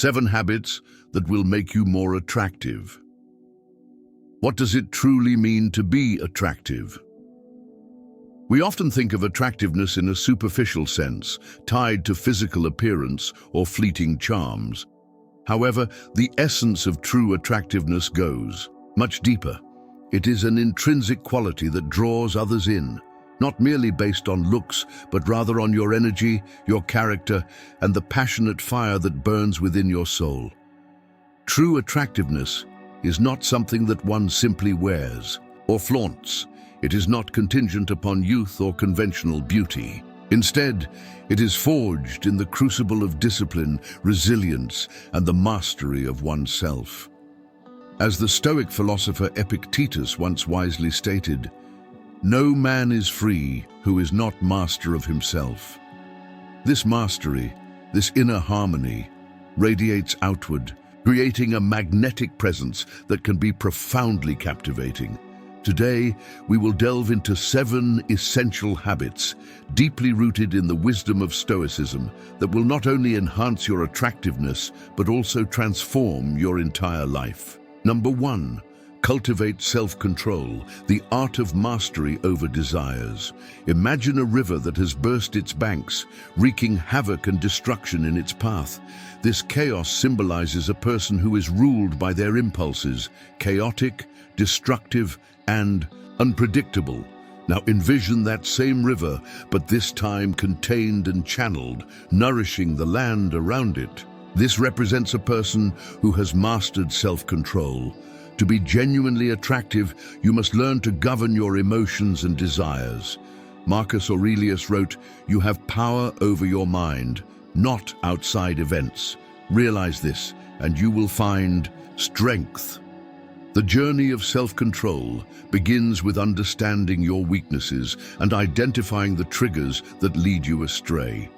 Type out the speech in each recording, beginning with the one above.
7 habits that will make you more attractive. What does it truly mean to be attractive? We often think of attractiveness in a superficial sense, tied to physical appearance or fleeting charms. However, the essence of true attractiveness goes much deeper. It is an intrinsic quality that draws others in, not merely based on looks, but rather on your energy, your character, and the passionate fire that burns within your soul. True attractiveness is not something that one simply wears or flaunts. It is not contingent upon youth or conventional beauty. Instead, it is forged in the crucible of discipline, resilience, and the mastery of oneself. As the Stoic philosopher Epictetus once wisely stated, "No man is free who is not master of himself." This mastery, this inner harmony, radiates outward, creating a magnetic presence that can be profoundly captivating. Today, we will delve into 7 essential habits, deeply rooted in the wisdom of Stoicism, that will not only enhance your attractiveness, but also transform your entire life. Number 1, cultivate self-control, the art of mastery over desires. Imagine a river that has burst its banks, wreaking havoc and destruction in its path. This chaos symbolizes a person who is ruled by their impulses, chaotic, destructive, and unpredictable. Now envision that same river, but this time contained and channeled, nourishing the land around it. This represents a person who has mastered self-control. To be genuinely attractive, you must learn to govern your emotions and desires. Marcus Aurelius wrote, "You have power over your mind, not outside events." Realize this, and you will find strength. The journey of self-control begins with understanding your weaknesses and identifying the triggers that lead you astray.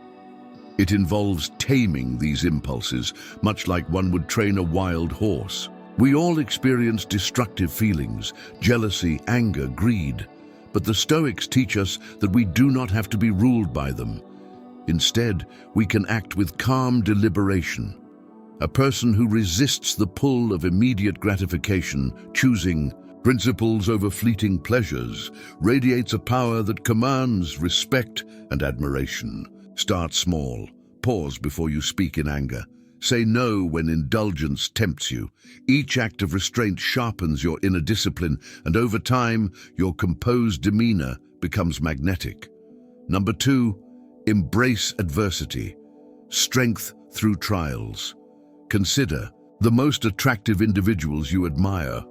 It involves taming these impulses, much like one would train a wild horse. We all experience destructive feelings, jealousy, anger, greed. But the Stoics teach us that we do not have to be ruled by them. Instead, we can act with calm deliberation. A person who resists the pull of immediate gratification, choosing principles over fleeting pleasures, radiates a power that commands respect and admiration. Start small. Pause before you speak in anger. Say no when indulgence tempts you. Each act of restraint sharpens your inner discipline, and over time, your composed demeanor becomes magnetic. Number 2, embrace adversity. Strength through trials. Consider the most attractive individuals you admire.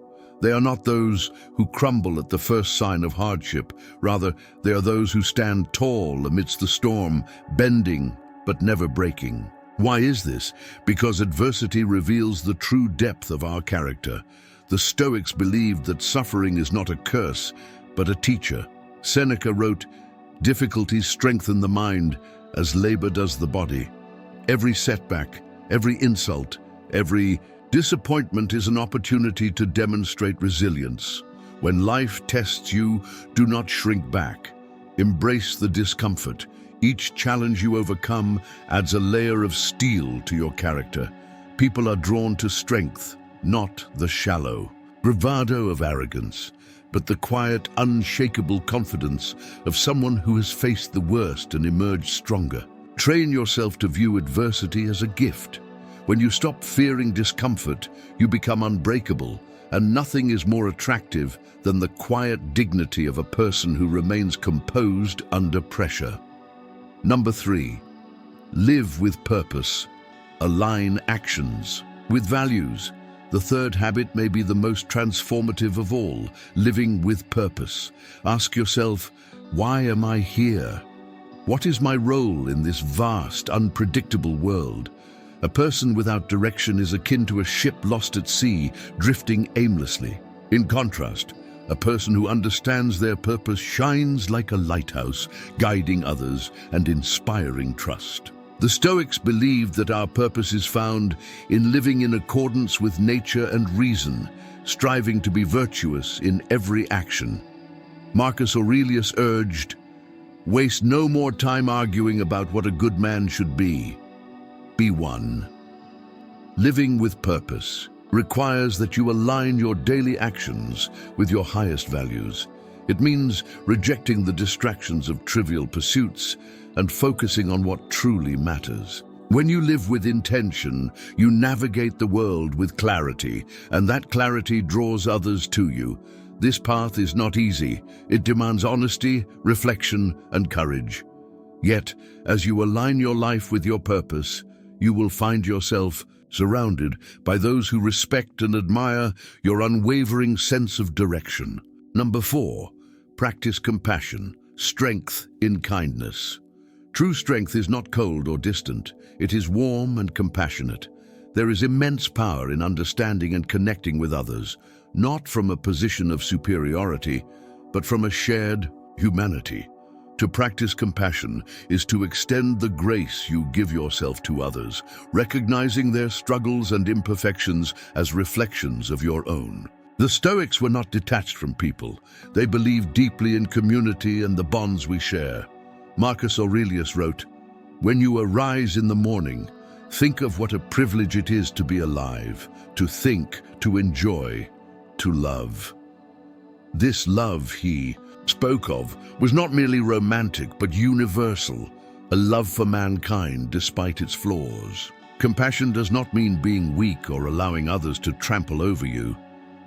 They are not those who crumble at the first sign of hardship. Rather, they are those who stand tall amidst the storm, bending but never breaking. Why is this? Because adversity reveals the true depth of our character. The Stoics believed that suffering is not a curse, but a teacher. Seneca wrote, "Difficulties strengthen the mind as labor does the body." Every setback, every insult, every disappointment is an opportunity to demonstrate resilience. When life tests you, do not shrink back. Embrace the discomfort. Each challenge you overcome adds a layer of steel to your character. People are drawn to strength, not the shallow bravado of arrogance, but the quiet, unshakable confidence of someone who has faced the worst and emerged stronger. Train yourself to view adversity as a gift. When you stop fearing discomfort, you become unbreakable, and nothing is more attractive than the quiet dignity of a person who remains composed under pressure. Number 3, live with purpose. Align actions with values. The third habit may be the most transformative of all, living with purpose. Ask yourself, why am I here? What is my role in this vast, unpredictable world? A person without direction is akin to a ship lost at sea, drifting aimlessly. In contrast, a person who understands their purpose shines like a lighthouse, guiding others and inspiring trust. The Stoics believed that our purpose is found in living in accordance with nature and reason, striving to be virtuous in every action. Marcus Aurelius urged, "Waste no more time arguing about what a good man should be. Be one." Living with purpose requires that you align your daily actions with your highest values. It means rejecting the distractions of trivial pursuits and focusing on what truly matters. When you live with intention, you navigate the world with clarity, and that clarity draws others to you. This path is not easy. It demands honesty, reflection, and courage. Yet, as you align your life with your purpose, you will find yourself surrounded by those who respect and admire your unwavering sense of direction. Number 4, practice compassion, strength in kindness. True strength is not cold or distant. It is warm and compassionate. There is immense power in understanding and connecting with others, not from a position of superiority, but from a shared humanity. To practice compassion is to extend the grace you give yourself to others, recognizing their struggles and imperfections as reflections of your own. The Stoics were not detached from people. They believed deeply in community and the bonds we share. Marcus Aurelius wrote, "When you arise in the morning, think of what a privilege it is to be alive, to think, to enjoy, to love." This love he spoke of was not merely romantic but universal, a love for mankind despite its flaws. Compassion does not mean being weak or allowing others to trample over you.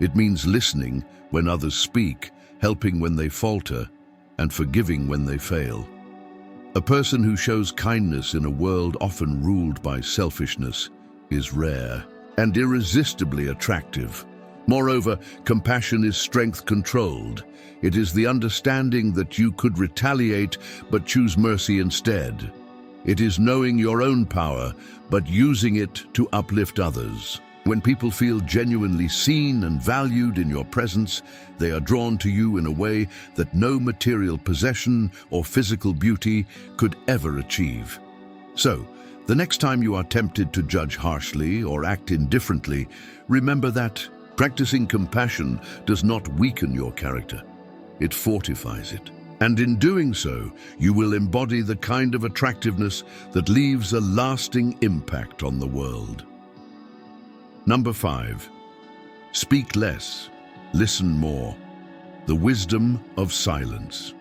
It means listening when others speak, helping when they falter, and forgiving when they fail. A person who shows kindness in a world often ruled by selfishness is rare and irresistibly attractive. Moreover, compassion is strength-controlled. It is the understanding that you could retaliate but choose mercy instead. It is knowing your own power but using it to uplift others. When people feel genuinely seen and valued in your presence, they are drawn to you in a way that no material possession or physical beauty could ever achieve. So, the next time you are tempted to judge harshly or act indifferently, remember that practicing compassion does not weaken your character. It fortifies it. And in doing so, you will embody the kind of attractiveness that leaves a lasting impact on the world. Number 5, speak less, listen more. The wisdom of silence.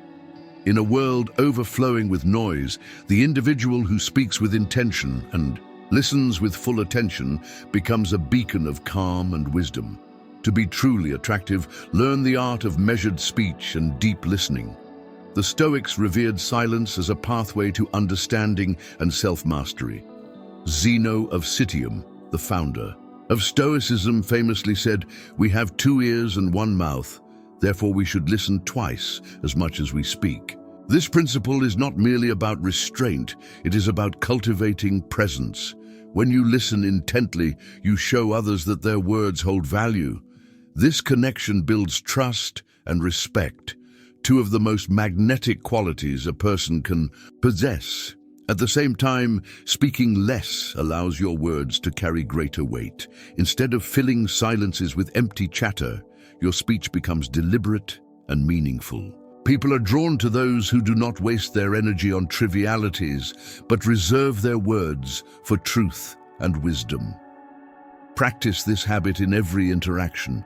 In a world overflowing with noise, the individual who speaks with intention and listens with full attention becomes a beacon of calm and wisdom. To be truly attractive, learn the art of measured speech and deep listening. The Stoics revered silence as a pathway to understanding and self-mastery. Zeno of Citium, the founder of Stoicism, famously said, "We have 2 ears and 1 mouth, therefore we should listen twice as much as we speak." This principle is not merely about restraint, it is about cultivating presence. When you listen intently, you show others that their words hold value. This connection builds trust and respect, 2 of the most magnetic qualities a person can possess. At the same time, speaking less allows your words to carry greater weight. Instead of filling silences with empty chatter, your speech becomes deliberate and meaningful. People are drawn to those who do not waste their energy on trivialities, but reserve their words for truth and wisdom. Practice this habit in every interaction.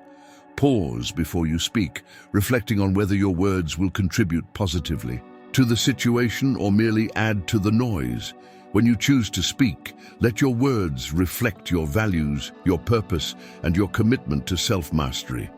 Pause before you speak, reflecting on whether your words will contribute positively to the situation or merely add to the noise. When you choose to speak, let your words reflect your values, your purpose, and your commitment to self-mastery.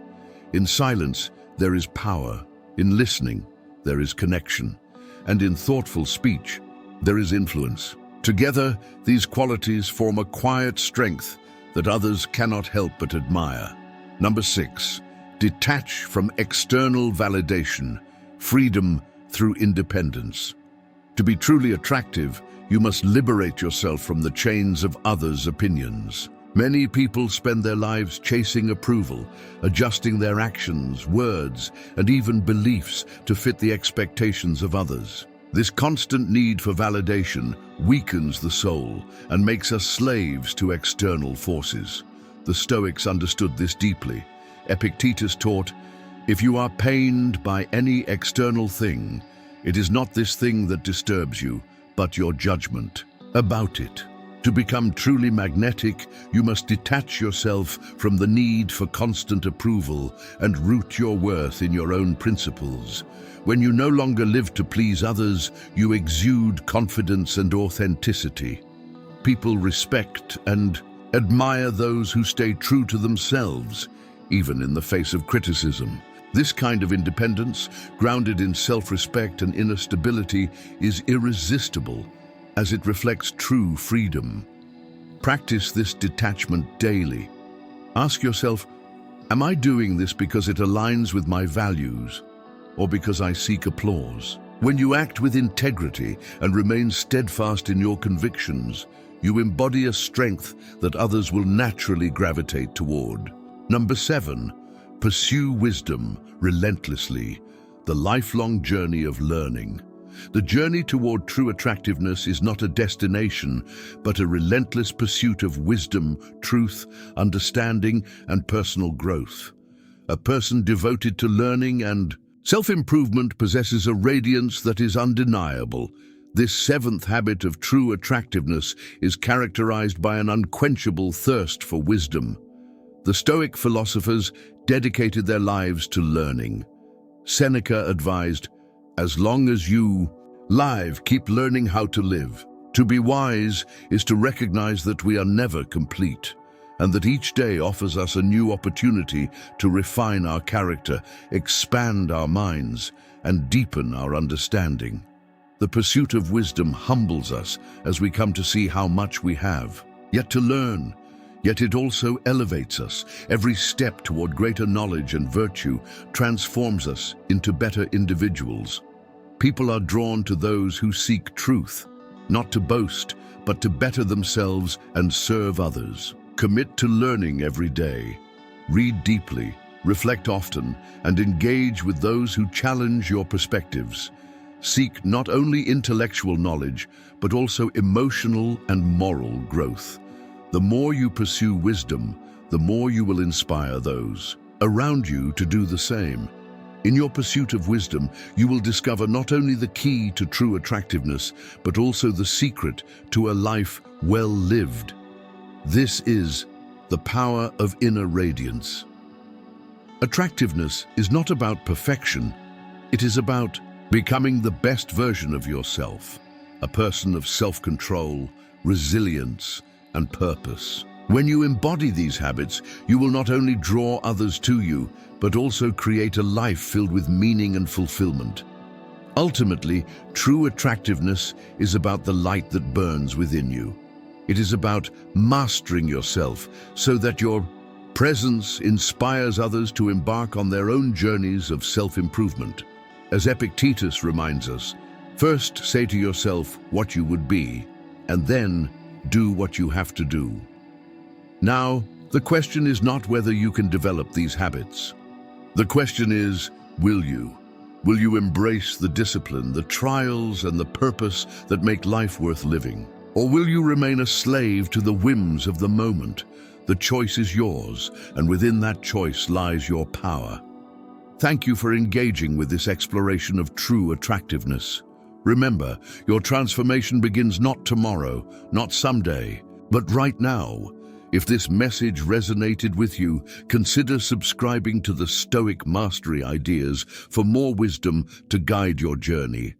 In silence, there is power. In listening, there is connection. And in thoughtful speech, there is influence. Together, these qualities form a quiet strength that others cannot help but admire. Number 6, detach from external validation, freedom through independence. To be truly attractive, you must liberate yourself from the chains of others' opinions. Many people spend their lives chasing approval, adjusting their actions, words, and even beliefs to fit the expectations of others. This constant need for validation weakens the soul and makes us slaves to external forces. The Stoics understood this deeply. Epictetus taught, "If you are pained by any external thing, it is not this thing that disturbs you, but your judgment about it." To become truly magnetic, you must detach yourself from the need for constant approval and root your worth in your own principles. When you no longer live to please others, you exude confidence and authenticity. People respect and admire those who stay true to themselves, even in the face of criticism. This kind of independence, grounded in self-respect and inner stability, is irresistible, as it reflects true freedom. Practice this detachment daily. Ask yourself, am I doing this because it aligns with my values, or because I seek applause? When you act with integrity and remain steadfast in your convictions, you embody a strength that others will naturally gravitate toward. Number 7, pursue wisdom relentlessly, the lifelong journey of learning. The journey toward true attractiveness is not a destination, but a relentless pursuit of wisdom, truth, understanding, and personal growth. A person devoted to learning and self-improvement possesses a radiance that is undeniable. This 7th habit of true attractiveness is characterized by an unquenchable thirst for wisdom. The Stoic philosophers dedicated their lives to learning. Seneca advised, "As long as you live, keep learning how to live." To be wise is to recognize that we are never complete, and that each day offers us a new opportunity to refine our character, expand our minds, and deepen our understanding. The pursuit of wisdom humbles us as we come to see how much we have yet to learn. Yet it also elevates us. Every step toward greater knowledge and virtue transforms us into better individuals. People are drawn to those who seek truth, not to boast, but to better themselves and serve others. Commit to learning every day. Read deeply, reflect often, and engage with those who challenge your perspectives. Seek not only intellectual knowledge, but also emotional and moral growth. The more you pursue wisdom, the more you will inspire those around you to do the same. In your pursuit of wisdom, you will discover not only the key to true attractiveness, but also the secret to a life well lived. This is the power of inner radiance. Attractiveness is not about perfection. It is about becoming the best version of yourself, a person of self-control, resilience, and purpose. When you embody these habits, you will not only draw others to you, but also create a life filled with meaning and fulfillment. Ultimately, true attractiveness is about the light that burns within you. It is about mastering yourself so that your presence inspires others to embark on their own journeys of self-improvement. As Epictetus reminds us, first say to yourself what you would be, and then do what you have to do. Now, the question is not whether you can develop these habits. The question is, will you? Will you embrace the discipline, the trials, and the purpose that make life worth living? Or will you remain a slave to the whims of the moment? The choice is yours, and within that choice lies your power. Thank you for engaging with this exploration of true attractiveness. Remember, your transformation begins not tomorrow, not someday, but right now. If this message resonated with you, consider subscribing to the Stoic Mastery Ideas for more wisdom to guide your journey.